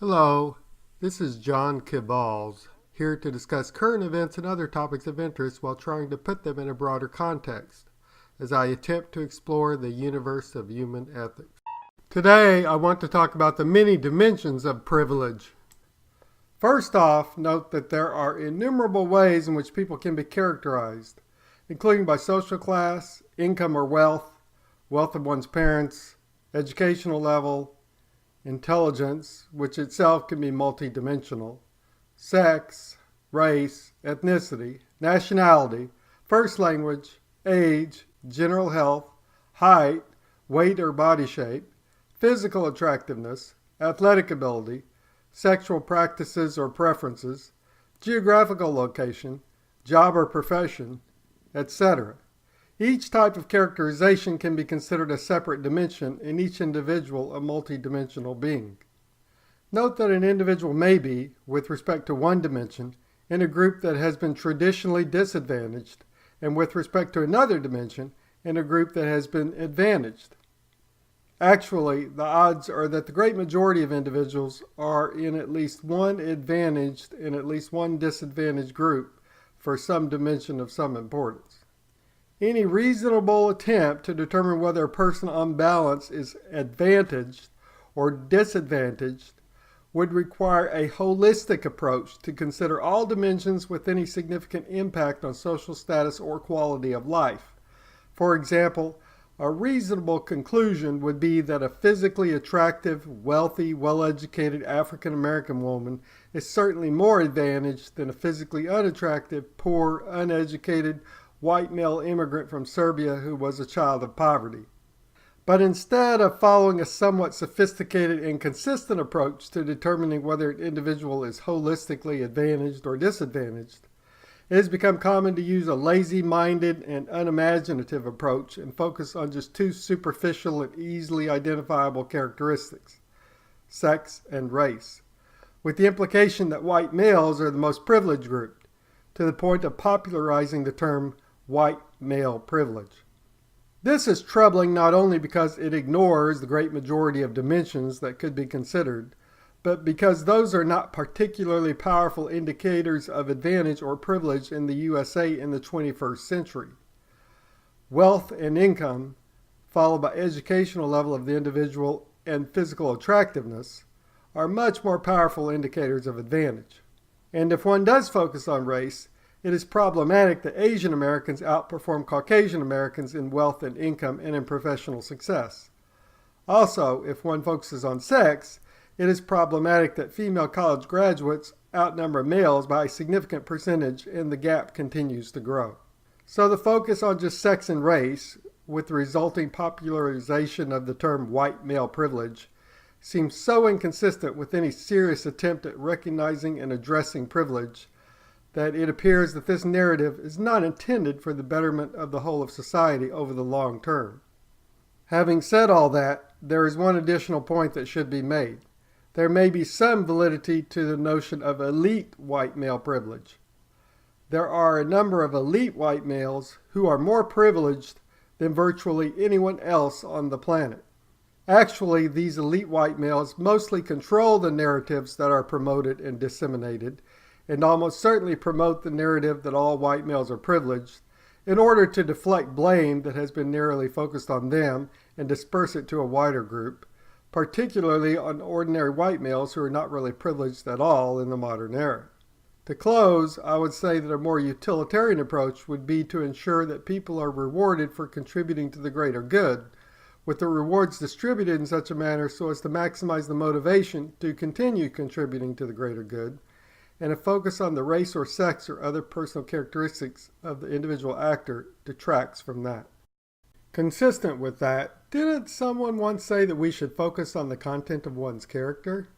Hello, this is John Kibals, here to discuss current events and other topics of interest while trying to put them in a broader context, as I attempt to explore the universe of human ethics. Today, I want to talk about the many dimensions of privilege. First off, note that there are innumerable ways in which people can be characterized, including by social class, income or wealth, wealth of one's parents, educational level, intelligence, which itself can be multidimensional, sex, race, ethnicity, nationality, first language, age, general health, height, weight or body shape, physical attractiveness, athletic ability, sexual practices or preferences, geographical location, job or profession, etc. Each type of characterization can be considered a separate dimension and each individual a multidimensional being. Note that an individual may be, with respect to one dimension, in a group that has been traditionally disadvantaged, and with respect to another dimension, in a group that has been advantaged. Actually, the odds are that the great majority of individuals are in at least one advantaged and at least one disadvantaged group for some dimension of some importance. Any reasonable attempt to determine whether a person on balance is advantaged or disadvantaged would require a holistic approach to consider all dimensions with any significant impact on social status or quality of life. For example, a reasonable conclusion would be that a physically attractive, wealthy, well-educated African American woman is certainly more advantaged than a physically unattractive, poor, uneducated, white male immigrant from Serbia who was a child of poverty. But instead of following a somewhat sophisticated and consistent approach to determining whether an individual is holistically advantaged or disadvantaged, it has become common to use a lazy-minded and unimaginative approach and focus on just two superficial and easily identifiable characteristics: sex and race, with the implication that white males are the most privileged group, to the point of popularizing the term white male privilege. This is troubling not only because it ignores the great majority of dimensions that could be considered, but because those are not particularly powerful indicators of advantage or privilege in the USA in the 21st century. Wealth and income, followed by educational level of the individual and physical attractiveness, are much more powerful indicators of advantage. And if one does focus on race, it is problematic that Asian Americans outperform Caucasian Americans in wealth and income and in professional success. Also, if one focuses on sex, it is problematic that female college graduates outnumber males by a significant percentage and the gap continues to grow. So the focus on just sex and race, with the resulting popularization of the term white male privilege, seems so inconsistent with any serious attempt at recognizing and addressing privilege that it appears that this narrative is not intended for the betterment of the whole of society over the long term. Having said all that, there is one additional point that should be made. There may be some validity to the notion of elite white male privilege. There are a number of elite white males who are more privileged than virtually anyone else on the planet. Actually, these elite white males mostly control the narratives that are promoted and disseminated, and almost certainly promote the narrative that all white males are privileged in order to deflect blame that has been narrowly focused on them and disperse it to a wider group, particularly on ordinary white males who are not really privileged at all in the modern era. To close, I would say that a more utilitarian approach would be to ensure that people are rewarded for contributing to the greater good, with the rewards distributed in such a manner so as to maximize the motivation to continue contributing to the greater good, and a focus on the race or sex or other personal characteristics of the individual actor detracts from that. Consistent with that, didn't someone once say that we should focus on the content of one's character?